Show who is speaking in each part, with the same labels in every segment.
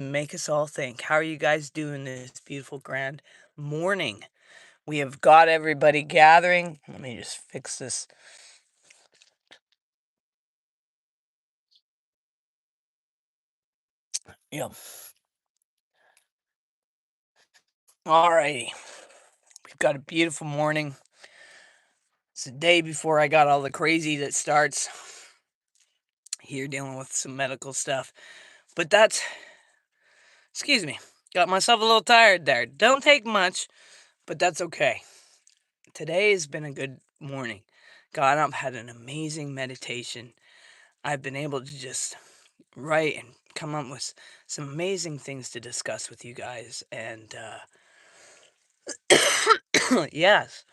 Speaker 1: make us all think. How are you guys doing this beautiful, grand morning? We have got everybody gathering. Let me just fix this. Yep. All righty. We've got a beautiful morning. It's the day before I got all the crazy that starts here dealing with some medical stuff. But excuse me, got myself a little tired there. Don't take much, but that's okay. Today has been a good morning. Got up, had an amazing meditation. I've been able to just write and come up with some amazing things to discuss with you guys. And yes,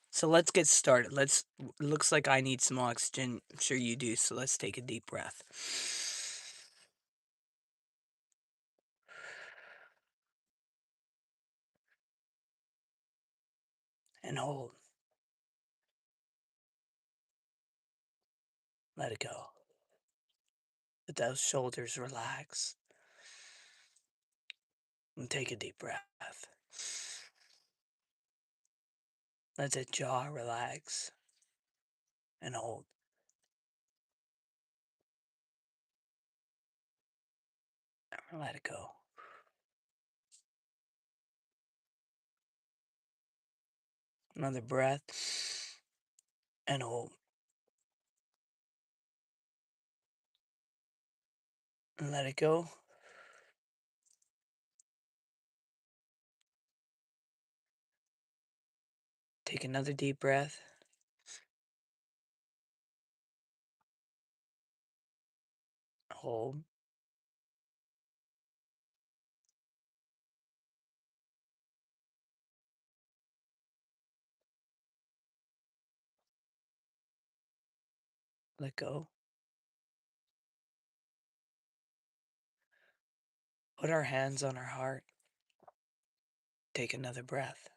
Speaker 1: so let's get started. Looks like I need some oxygen. I'm sure you do. So let's take a deep breath and hold. Let it go. Let those shoulders relax and take a deep breath. Let the jaw relax and hold. And let it go. Another breath and hold. And let it go. Take another deep breath. Hold. Let go. Put our hands on our heart. Take another breath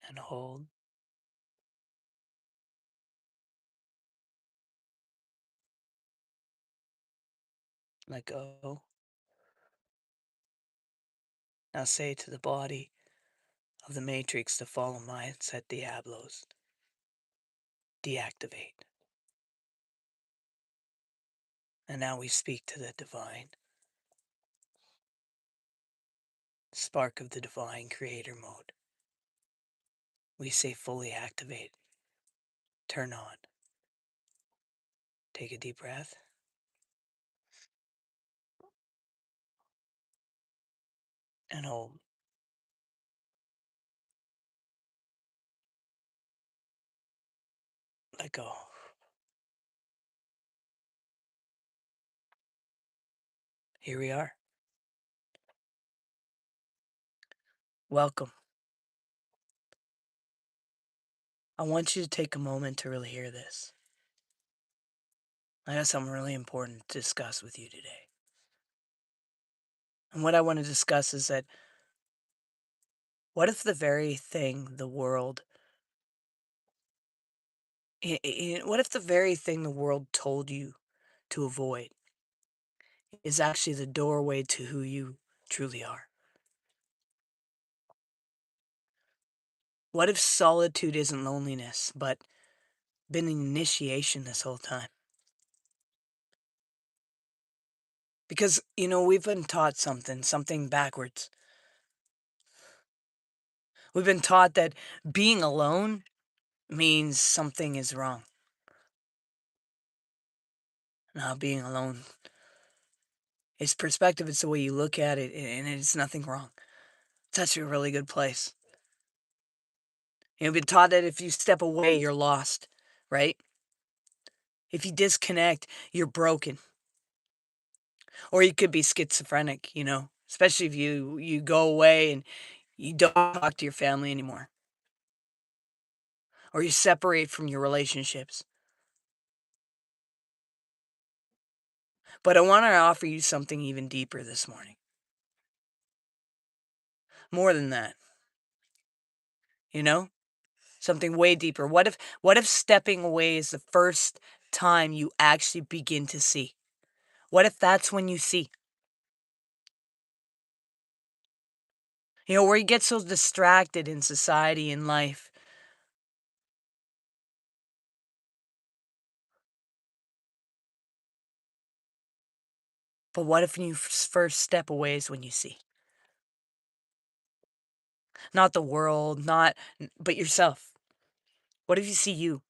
Speaker 1: and hold. Let go. Now say to the body of the matrix to follow mindset Diablos. Deactivate. And now we speak to the divine. Spark of the divine creator mode. We say fully activate. Turn on. Take a deep breath. And hold. Let go. Here we are. Welcome. I want you to take a moment to really hear this. I have something really important to discuss with you today. And what I want to discuss is that what if the very thing the world what if the very thing the world told you to avoid is actually the doorway to who you truly are? What if solitude isn't loneliness, but been an initiation this whole time? Because, we've been taught something backwards. We've been taught that being alone means something is wrong. Now, being alone is perspective, it's the way you look at it, and it's nothing wrong. It's actually a really good place. You've been taught that if you step away, you're lost, right? If you disconnect, you're broken. Or you could be schizophrenic, especially if you go away and you don't talk to your family anymore, or you separate from your relationships. But I want to offer you something even deeper this morning. More than that, you know? Something way deeper. What if stepping away is the first time you actually begin to see? What if that's when you see? You know, where you get so distracted in society and life. But what if you first step away is when you see? Not the world, not but yourself. What if you see you?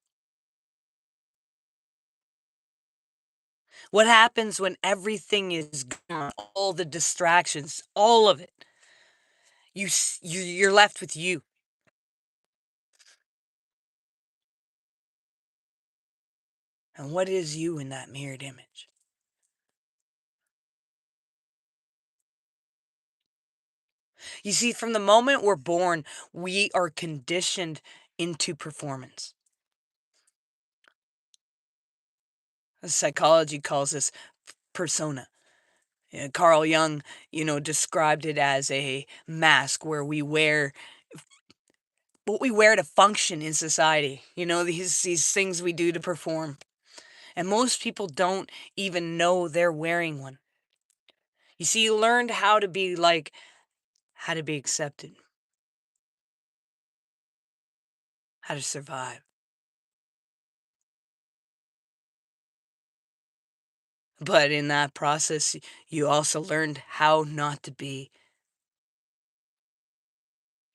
Speaker 1: What happens when everything is gone, all the distractions, all of it? You're left with you. And what is you in that mirrored image? You see, from the moment we're born, we are conditioned into performance. Psychology calls this persona. Carl Jung, described it as a mask where we wear what we wear to function in society. These things we do to perform. And most people don't even know they're wearing one. You see, you learned how to be accepted, how to survive. But in that process, you also learned how not to be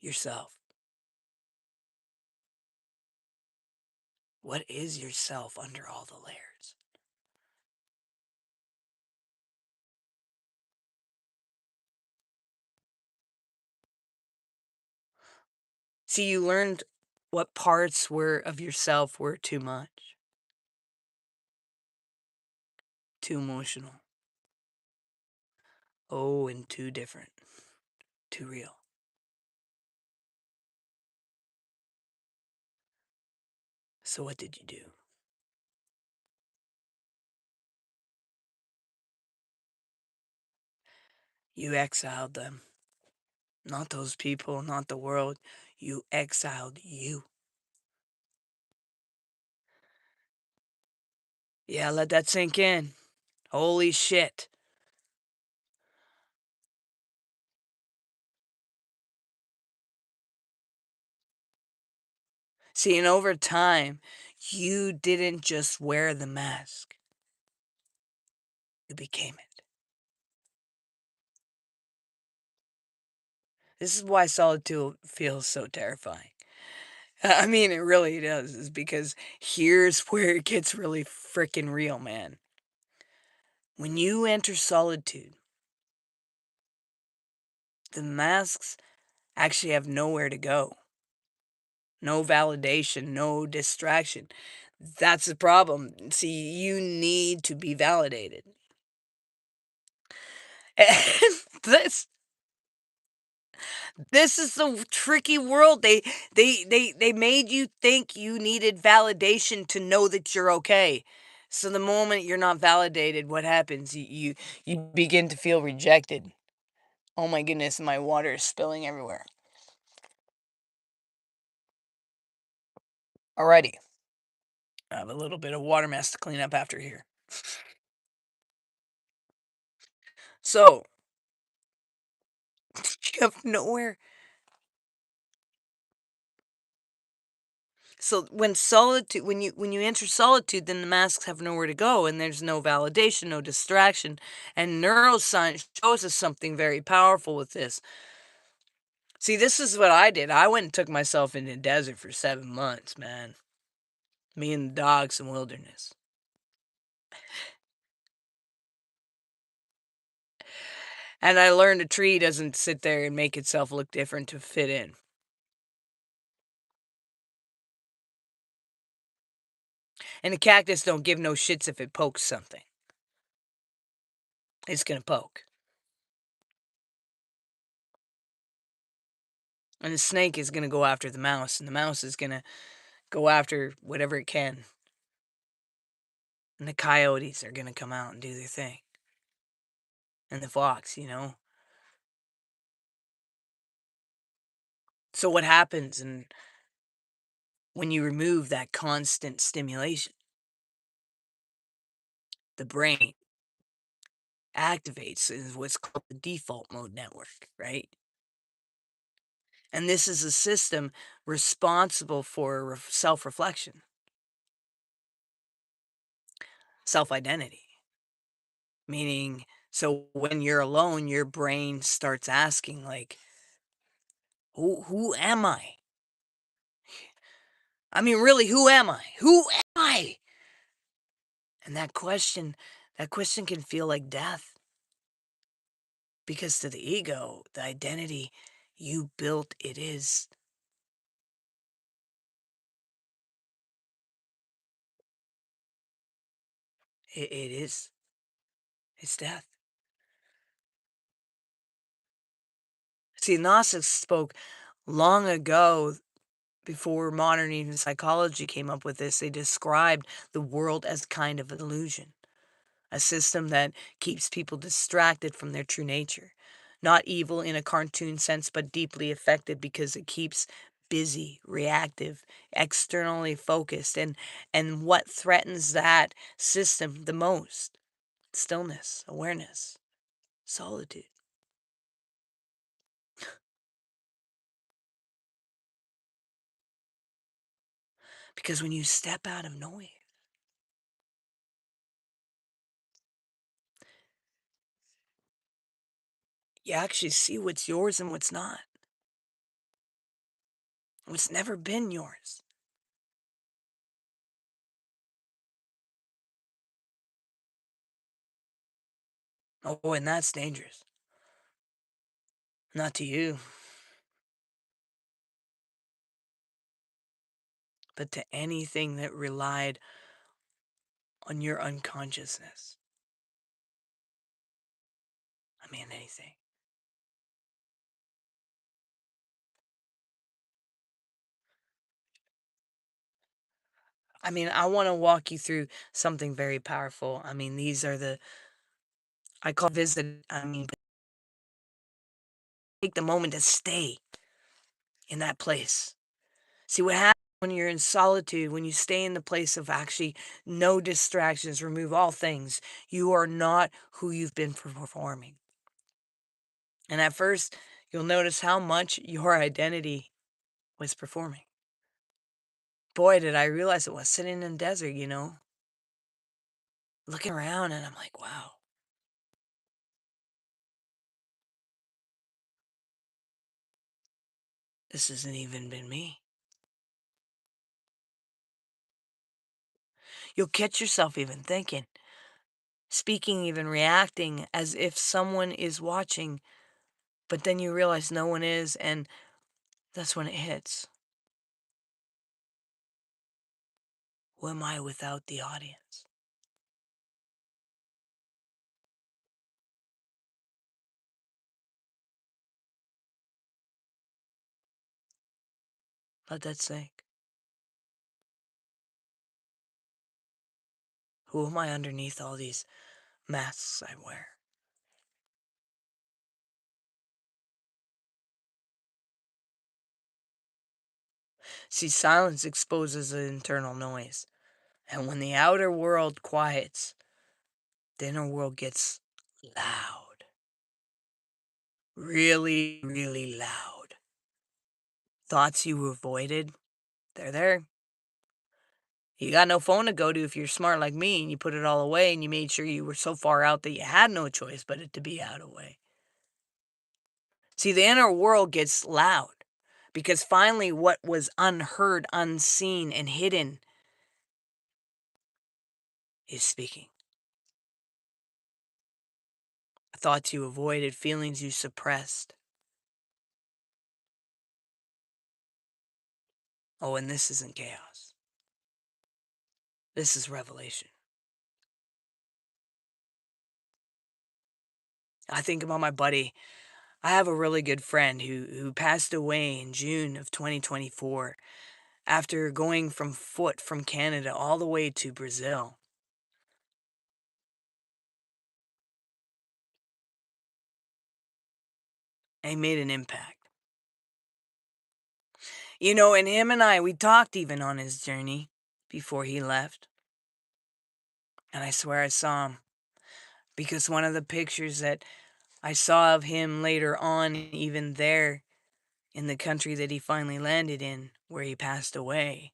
Speaker 1: yourself. What is yourself under all the layers? See, you learned what parts were of yourself were too much, too emotional, oh, and too different, too real. So what did you do? You exiled them. Not those people, not the world. You exiled you. Yeah, let that sink in. Holy shit. See, and over time, you didn't just wear the mask, you became it. This is why solitude feels so terrifying. I mean, it really does, is because here's where it gets really freaking real, man. When you enter solitude, the masks actually have nowhere to go. No validation, no distraction. That's the problem. See, you need to be validated. And this is the tricky world. They made you think you needed validation to know that you're okay. So the moment you're not validated, what happens? You begin to feel rejected. Oh my goodness, my water is spilling everywhere. Alrighty. I have a little bit of water mess to clean up after here. So you have nowhere. So when you enter solitude, then the masks have nowhere to go, and there's no validation, no distraction. And neuroscience shows us something very powerful with this. See, this is what I did. I went and took myself into the desert for 7 months, man. Me and the dog, some wilderness. And I learned a tree doesn't sit there and make itself look different to fit in. And a cactus don't give no shits if it pokes something. It's gonna poke. And the snake is gonna go after the mouse, and the mouse is gonna go after whatever it can. And the coyotes are gonna come out and do their thing. And the fox. So what happens and when you remove that constant stimulation? the brain activates in what's called the default mode network, right? And this is a system responsible for self reflection, self identity. Meaning, so when you're alone, your brain starts asking, like, who am I? I mean, really, who am I? Who am I? And that question can feel like death because to the ego, the identity you built, it is, it's death. See, Gnostics spoke long ago before modern even psychology came up with this. They described the world as kind of an illusion, a system that keeps people distracted from their true nature. Not evil in a cartoon sense, but deeply affected because it keeps busy, reactive, externally focused. And what threatens that system the most? Stillness, awareness, solitude. Because when you step out of noise, you actually see what's yours and what's not, what's never been yours. Oh, and that's dangerous. Not to you, but to anything that relied on your unconsciousness. I mean, anything. I mean, I want to walk you through something very powerful. I mean, these are I call visit, I mean, take the moment to stay in that place. See what happens when you're in solitude, when you stay in the place of actually no distractions, remove all things. You are not who you've been performing. And at first, you'll notice how much your identity was performing. Boy, did I realize it was sitting in the desert, looking around, and I'm like, wow, this hasn't even been me. You'll catch yourself even thinking, speaking, even reacting as if someone is watching, but then you realize no one is, and that's when it hits. Who am I without the audience? Let that sink. Who am I underneath all these masks I wear? See, silence exposes the internal noise, and when the outer world quiets, the inner world gets loud. Really, really loud. Thoughts you avoided, they're there. You got no phone to go to if you're smart like me and you put it all away and you made sure you were so far out that you had no choice but it to be out of way. See, the inner world gets loud because finally what was unheard, unseen, and hidden is speaking. Thoughts you avoided, feelings you suppressed. Oh, and this isn't chaos. This is revelation. I think about my buddy. I have a really good friend who passed away in June of 2024 after going from foot from Canada all the way to Brazil. And he made an impact. And him and I, we talked even on his journey before he left. And I swear I saw him because one of the pictures that I saw of him later on, even there in the country that he finally landed in, where he passed away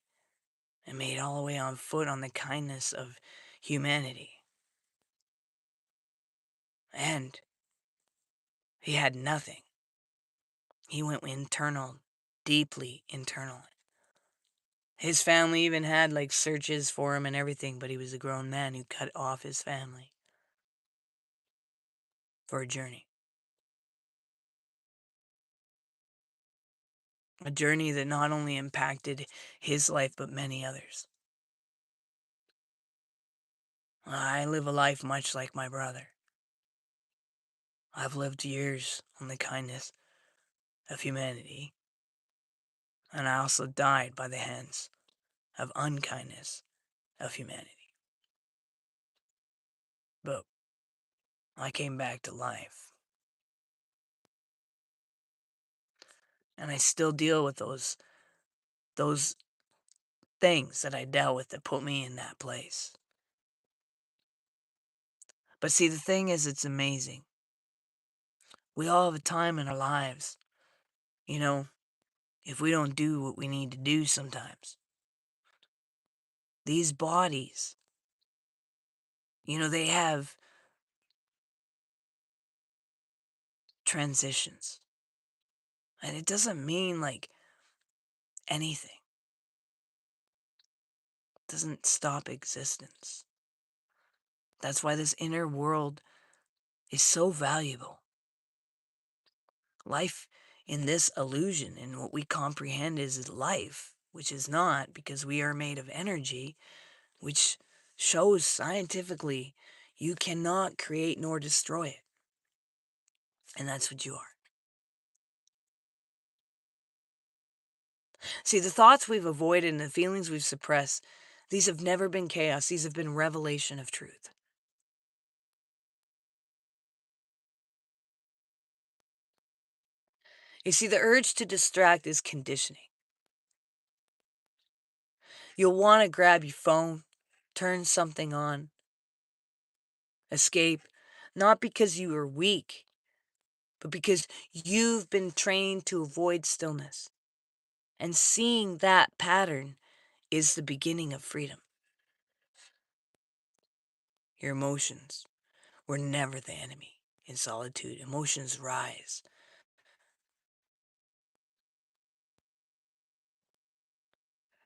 Speaker 1: and made it all the way on foot on the kindness of humanity. And he had nothing. He went internal, deeply internal. His family even had like searches for him and everything, but he was a grown man who cut off his family for a journey. A journey that not only impacted his life, but many others. I live a life much like my brother. I've lived years on the kindness of humanity, and I also died by the hands of unkindness of humanity. But I came back to life, and I still deal with those things that I dealt with that put me in that place. But see, the thing is, it's amazing. We all have a time in our lives, you know, if we don't do what we need to do sometimes. These bodies, they have transitions. And it doesn't mean like anything. It doesn't stop existence. That's why this inner world is so valuable. Life in this illusion and what we comprehend is life, which is not, because we are made of energy, which shows scientifically you cannot create nor destroy it. And that's what you are. See, the thoughts we've avoided and the feelings we've suppressed, these have never been chaos. These have been revelation of truth. You see, the urge to distract is conditioning. You'll want to grab your phone, turn something on, escape, not because you are weak, but because you've been trained to avoid stillness. And seeing that pattern is the beginning of freedom. Your emotions were never the enemy in solitude. Emotions rise.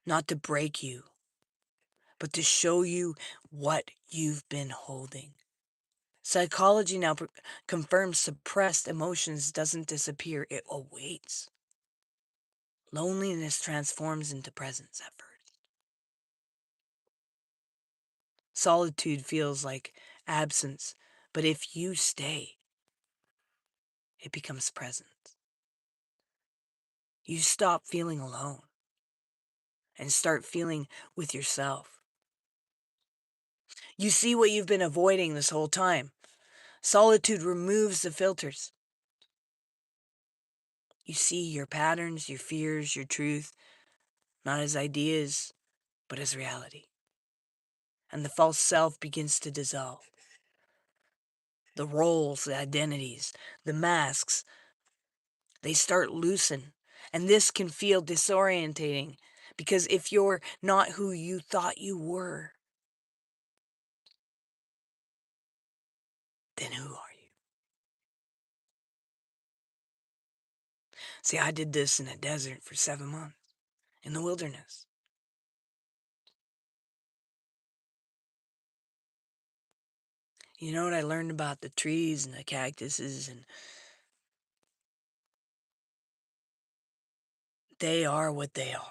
Speaker 1: Not to break you, but to show you what you've been holding. Psychology now confirms suppressed emotions doesn't disappear, it awaits. Loneliness transforms into presence at first. Solitude feels like absence, but if you stay, it becomes presence. You stop feeling alone and start feeling with yourself. You see what you've been avoiding this whole time. Solitude removes the filters. You see your patterns, your fears, your truth, not as ideas, but as reality. And the false self begins to dissolve. The roles, the identities, the masks, they start loosen. And this can feel disorientating because if you're not who you thought you were, then who are you? See, I did this in a desert for 7 months, in the wilderness. You know what I learned about the trees and the cactuses? And they are what they are.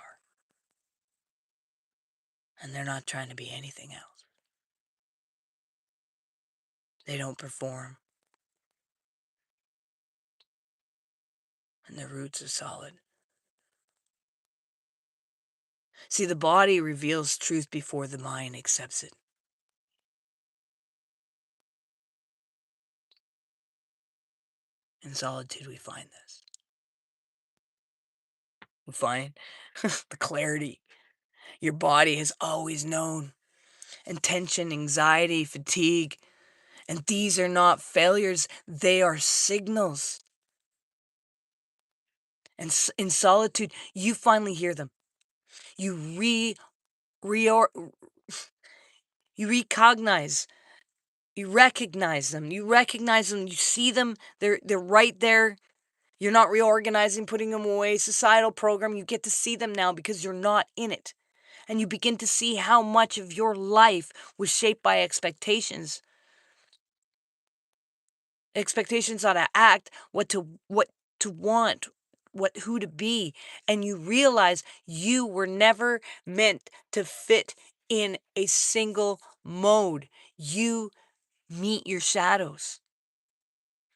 Speaker 1: And they're not trying to be anything else. They don't perform. And their roots are solid. See, the body reveals truth before the mind accepts it. In solitude, we find this. We find the clarity. Your body has always known. and tension, anxiety, fatigue. And these are not failures, they are signals. And in solitude, you finally hear them. You reor- you recognize, you recognize them. You recognize them. You see them. They're right there. You're not reorganizing, putting them away. Societal program. You get to see them now because you're not in it, and you begin to see how much of your life was shaped by expectations. Expectations how to act, what to want, who to be, and you realize you were never meant to fit in a single mode. You meet your shadows.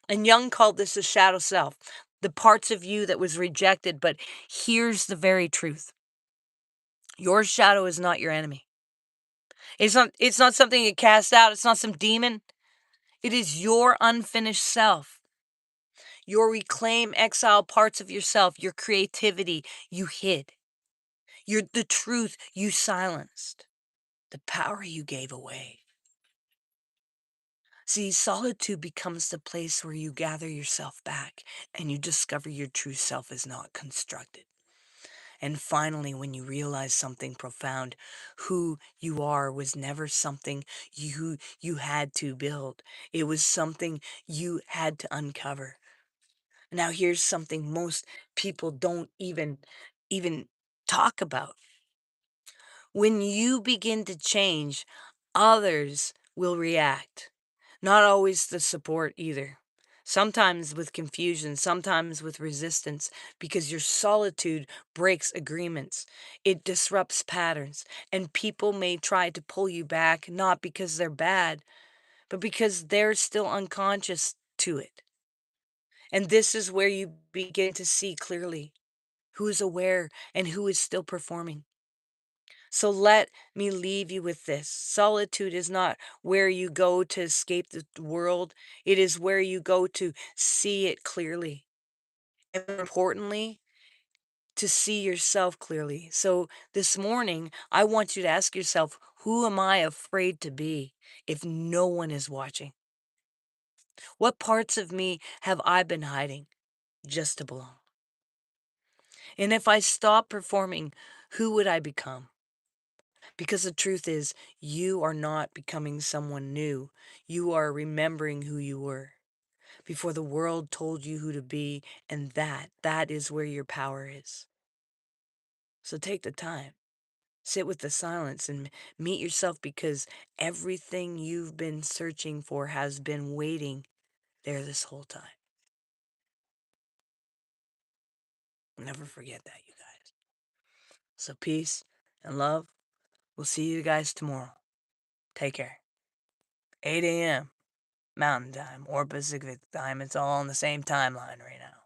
Speaker 1: And Jung called this the shadow self, the parts of you that was rejected. But here's the very truth. Your shadow is not your enemy. It's not something you cast out. It's not some demon. It is your unfinished self. Your reclaim exile parts of yourself, your creativity you hid, the truth you silenced, the power you gave away. See, solitude becomes the place where you gather yourself back and you discover your true self is not constructed. And finally, when you realize something profound, who you are was never something you had to build. It was something you had to uncover. Now here's something most people don't even talk about. When you begin to change, others will react. Not always the support either. Sometimes with confusion, sometimes with resistance, because your solitude breaks agreements. It disrupts patterns, and people may try to pull you back, not because they're bad, but because they're still unconscious to it. And this is where you begin to see clearly who is aware and who is still performing. So let me leave you with this. Solitude is not where you go to escape the world, it is where you go to see it clearly. And more importantly, to see yourself clearly. So this morning, I want you to ask yourself, who am I afraid to be if no one is watching? What parts of me have I been hiding just to belong? And if I stop performing, who would I become? Because the truth is, you are not becoming someone new. You are remembering who you were before the world told you who to be, and that is where your power is. So take the time, sit with the silence, and meet yourself because everything you've been searching for has been waiting there this whole time. Never forget that, you guys. So peace and love. We'll see you guys tomorrow. Take care. 8 a.m. Mountain Time or Pacific Time. It's all on the same timeline right now.